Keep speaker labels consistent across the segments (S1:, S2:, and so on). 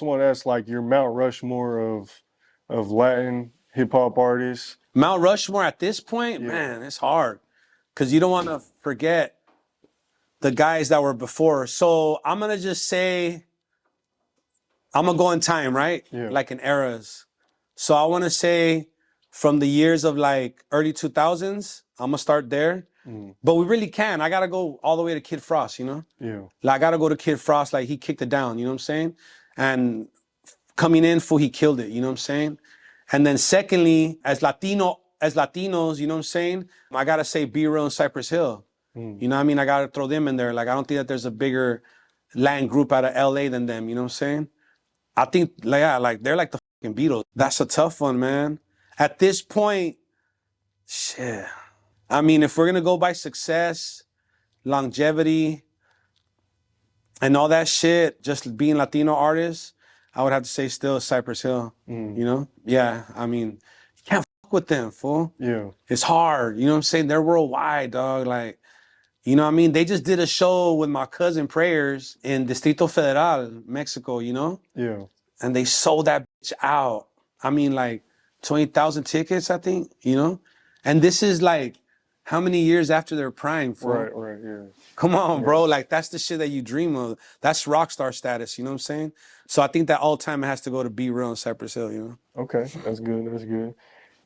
S1: want to ask, like, your Mount Rushmore of Latin hip hop artists.
S2: Mount Rushmore at this point, man, it's hard because you don't want to forget the guys that were before. So I'm gonna just say, I'm gonna go in time, right?
S1: Yeah.
S2: Like in eras. So I want to say from the years of like early 2000s, I'm gonna start there. But we really can. I gotta go all the way to Kid Frost, you know?
S1: Yeah.
S2: Like I gotta go to Kid Frost, like he kicked it down, you know what I'm saying? And coming in full, he killed it, you know what I'm saying? And then secondly, as Latinos, you know what I'm saying? I gotta say B-Real and Cypress Hill. You know what I mean? I gotta throw them in there. Like I don't think that there's a bigger Latin group out of LA than them, you know what I'm saying? I think, like, yeah, like they're like the fucking Beatles. That's a tough one, man. At this point, shit. I mean, if we're gonna go by success, longevity, and all that shit, just being Latino artists, I would have to say still Cypress Hill. You know? Yeah, I mean, you can't fuck with them, fool.
S1: Yeah.
S2: It's hard. You know what I'm saying? They're worldwide, dog. Like, you know what I mean? They just did a show with my cousin Prayers in Distrito Federal, Mexico, you know?
S1: Yeah.
S2: And they sold that bitch out. I mean, like 20,000 tickets, I think, you know? And this is like, how many years after their prime, fool?
S1: Right, yeah.
S2: Come on, bro. Like, that's the shit that you dream of. That's rock star status, you know what I'm saying? So I think that all time it has to go to B-Real and Cypress Hill, you know?
S1: Okay, that's good, that's good.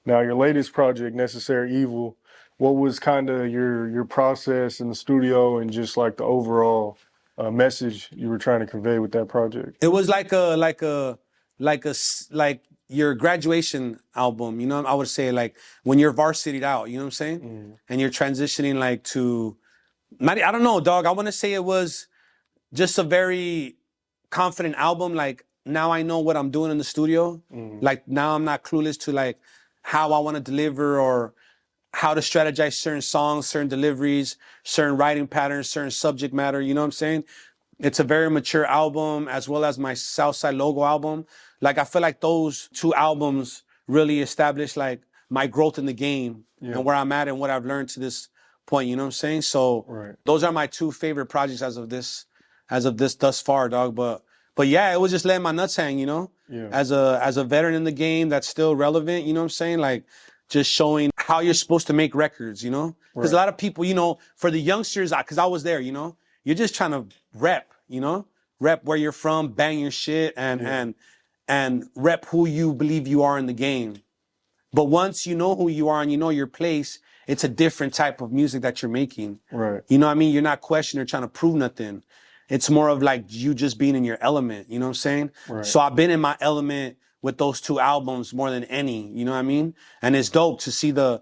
S1: Now, your latest project, Necessary Evil, what was kind of your process in the studio and just like the overall message you were trying to convey with that project?
S2: It was like your graduation album, you know? I would say like when you're varsitied out, you know what I'm saying? And you're transitioning like to, I don't know, dog. I want to say it was just a very confident album. Like now I know what I'm doing in the studio. Like now I'm not clueless to like how I want to deliver or how to strategize certain songs, certain deliveries, certain writing patterns, certain subject matter. You know what I'm saying? It's a very mature album, as well as my Southside Logo album. Like I feel like those two albums really established like my growth in the game and where I'm at and what I've learned to this point. You know what I'm saying? So those are my two favorite projects as of this thus far, dog. But yeah, it was just letting my nuts hang, you know? As a veteran in the game that's still relevant, you know what I'm saying? Like just showing how you're supposed to make records, you know? Because a lot of people, you know, for the youngsters, because I was there, you know, you're just trying to rep, you know? Rep where you're from, bang your shit, and rep who you believe you are in the game. But once you know who you are and you know your place, it's a different type of music that you're making.
S1: Right.
S2: You know what I mean? You're not questioning or trying to prove nothing. It's more of like you just being in your element, you know what I'm saying?
S1: Right.
S2: So I've been in my element with those two albums more than any, you know what I mean? And it's dope to see the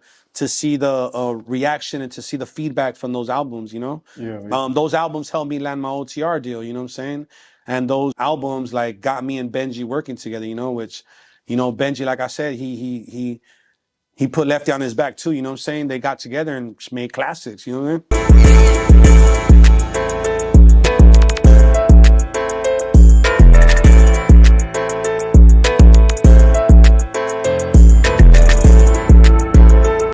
S2: reaction and to see the feedback from those albums, you know? Those albums helped me land my OTR deal, you know what I'm saying? And those albums like got me and Benji working together, you know, which, you know, Benji, like I said, he put Lefty on his back too, you know what I'm saying? They got together and made classics, you know what I mean?